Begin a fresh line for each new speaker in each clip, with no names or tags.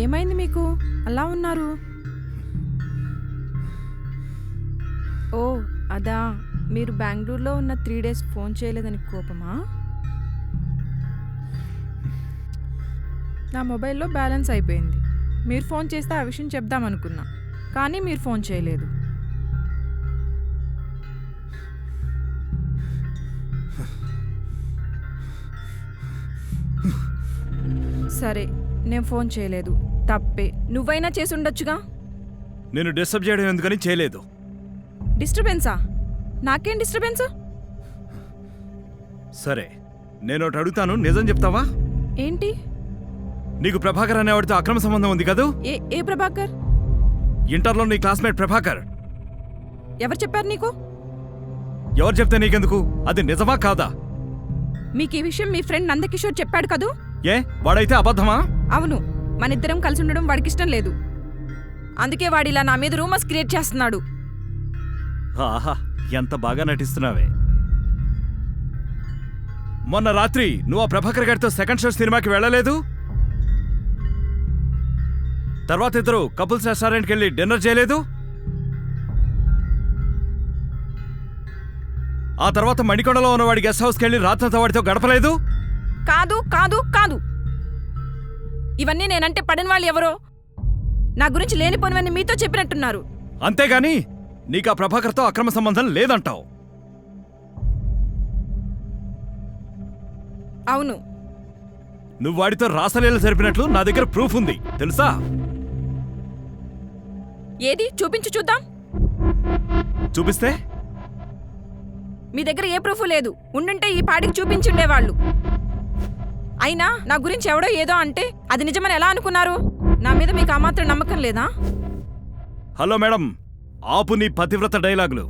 ఏమైంది మీకు? అలా ఉన్నారు? ఓ అదా, మీరు బెంగళూరులో ఉన్న 3 days ఫోన్ చేయలేదని కోపమా? నా మొబైల్లో బ్యాలెన్స్ అయిపోయింది. మీరు ఫోన్ చేస్తే ఆ విషయం చెప్దామనుకున్నా, కానీ మీరు ఫోన్ చేయలేదు. సరే, నేను ఫోన్ చేయలేదు, తప్పే. నువ్వైనా చేసి ఉండొచ్చుగా.
నేను డిస్టర్బ్ చేయడం ఎందుకని చేయలేదు.
డిస్టర్బెన్సా? నాకేం డిస్టర్బెన్స్?
సరే, నేను ఒకటి అడుగుతాను, నిజం చెప్తావా?
ఏంటి?
నీకు ప్రభాకర్ అనేవాడితో అక్రమ సంబంధం ఉంది కదూ?
ఏ ప్రభాకర్?
ఇంటర్లో నీ క్లాస్మేట్ ప్రభాకర్.
ఎవరు చెప్పారు నీకు?
ఎవరు చెప్తే నీకెందుకు? అది నిజమా కాదా?
మీకు ఈ విషయం మీ ఫ్రెండ్ నందకిషోర్ చెప్పాడు కదూ?
ఏ, వాడైతే అబద్ధమా?
అవును, మనిద్దరం కలిసి ఉండడం వాడికిష్టం లేదు. అందుకే వాడిలా నా మీద రూమర్స్ క్రియేట్ చేస్తున్నాడు.
ఆహా, ఎంత బాగా నటిస్తున్నావే. మొన్న రాత్రి నువ్వు ఆ ప్రభాకర్ గారితో సెకండ్ షో సినిమాకి వెళ్ళలేదు? తర్వాత ఇద్దరు కపుల్స్ రెస్టారెంట్కి వెళ్ళి డిన్నర్ చేయలేదు? ఆ తర్వాత మణికొండలో ఉన్నవాడి గెస్ట్ హౌస్కి వెళ్ళి రాత్రంతా వాడితో గడపలేదు?
కాదు కాదు కాదు, ఇవన్నీ నేనంటే పడిన వాళ్ళు ఎవరో నా గురించి లేనిపోనివన్నీ మీతో చెప్పినట్టున్నారు.
అంతేగాని నీకు ఆ ప్రభాకర్తో అక్రమ సంబంధం లేదంటావు.
అవును,
నువ్వు వాడితో రాసలీల జరిపినట్లు నా దగ్గర ప్రూఫ్ ఉంది, తెలుసా?
ఏది చూపించు చూద్దాం.
చూపిస్తే?
మీ దగ్గర ఏ ప్రూఫ్ లేదు. ఉండుంటే ఈ పాటికి చూపించుండేవాళ్ళు. అయినా నా గురించి ఎవడో ఏదో అంటే అది నిజమని ఎలా అనుకున్నారు? నా మీద మీకు ఆ మాత్రం నమ్మకం లేదా?
హలో మేడం, ఆపు నీ పతివ్రత డైలాగులు.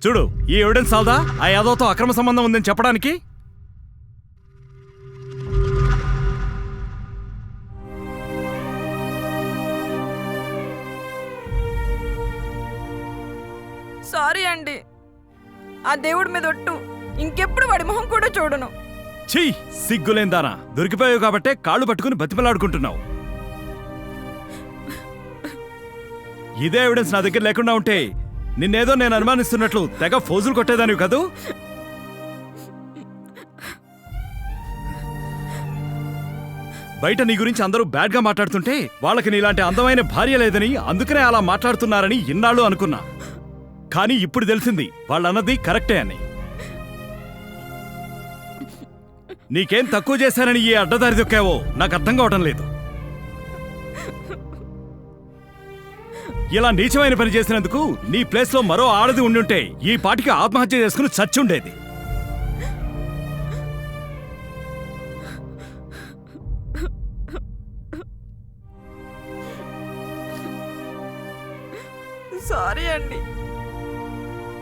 చూడు, ఈ ఎవిడెన్స్ సాల్దా ఆ యాదవ్తో అక్రమ సంబంధం ఉందని చెప్పడానికి?
సారీ అండి, ఆ దేవుడి మీద ఒట్టు, ఇంకెప్పుడు వాడి మొహం కూడా చూడను.
ఛీ, సిగ్గులేందానా, దొరికిపోయావు కాబట్టే కాళ్ళు పట్టుకుని బతిమలాడుకుంటున్నావు. ఇదే ఎవిడెన్స్ నా దగ్గర లేకుండా ఉంటే నిన్నేదో నేను అనుమానిస్తున్నట్లు తెగ ఫోజులు కొట్టేదానివి కదూ? బయట నీ గురించి అందరూ బ్యాడ్గా మాట్లాడుతుంటే వాళ్ళకి నీలాంటి అందమైన భార్య లేదని అందుకనే అలా మాట్లాడుతున్నారని ఇన్నాళ్ళు అనుకున్నా. కానీ ఇప్పుడు తెలిసింది వాళ్ళన్నది కరెక్టే అని. నీకేం తక్కువ చేశానని ఈ అడ్డదారి దొక్కావో నాకు అర్థం కావటం లేదు. ఇలా నీచమైన పని చేసినందుకు నీ ప్లేస్లో మరో ఆడది ఉండుంటే ఈ పాటికి ఆత్మహత్య చేసుకుని చచ్చుండేది.
సారీ అండి,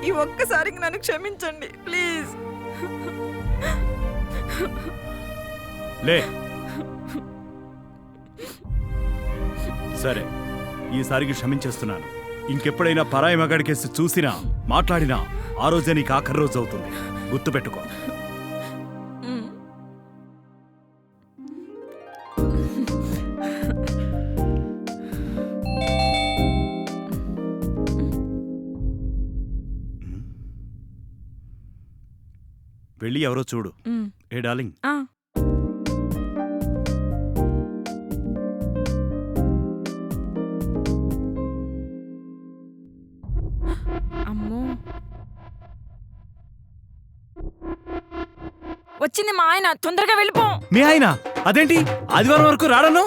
ఈ ఒక్కసారికి నన్ను క్షమించండి ప్లీజ్.
లే, సరే, ఈసారికి క్షమించేస్తున్నాను. ఇంకెప్పుడైనా పరాయి మగాడికేసి చూసినా మాట్లాడినా ఆ రోజే నీకు ఆఖరి రోజు అవుతుంది, గుర్తుపెట్టుకో. వెళ్ళి ఎవరో చూడు. ఏ డార్లింగ్,
అమ్మో, వచ్చింది మా ఆయన, తొందరగా వెళ్ళిపో.
మీ ఆయన అదేంటి ఆదివారం వరకు రాడను?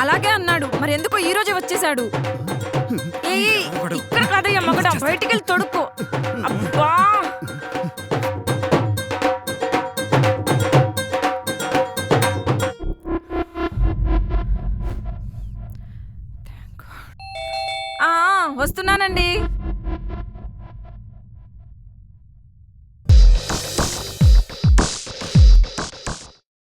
అలాగే అన్నాడు, మరి ఎందుకో ఈ రోజే వచ్చేసాడు. ఇక్కడ కాదయ్యా మగడా, బయటికి వెళ్ళి తొడుక్కో. అబ్బా, వస్తున్నానండి.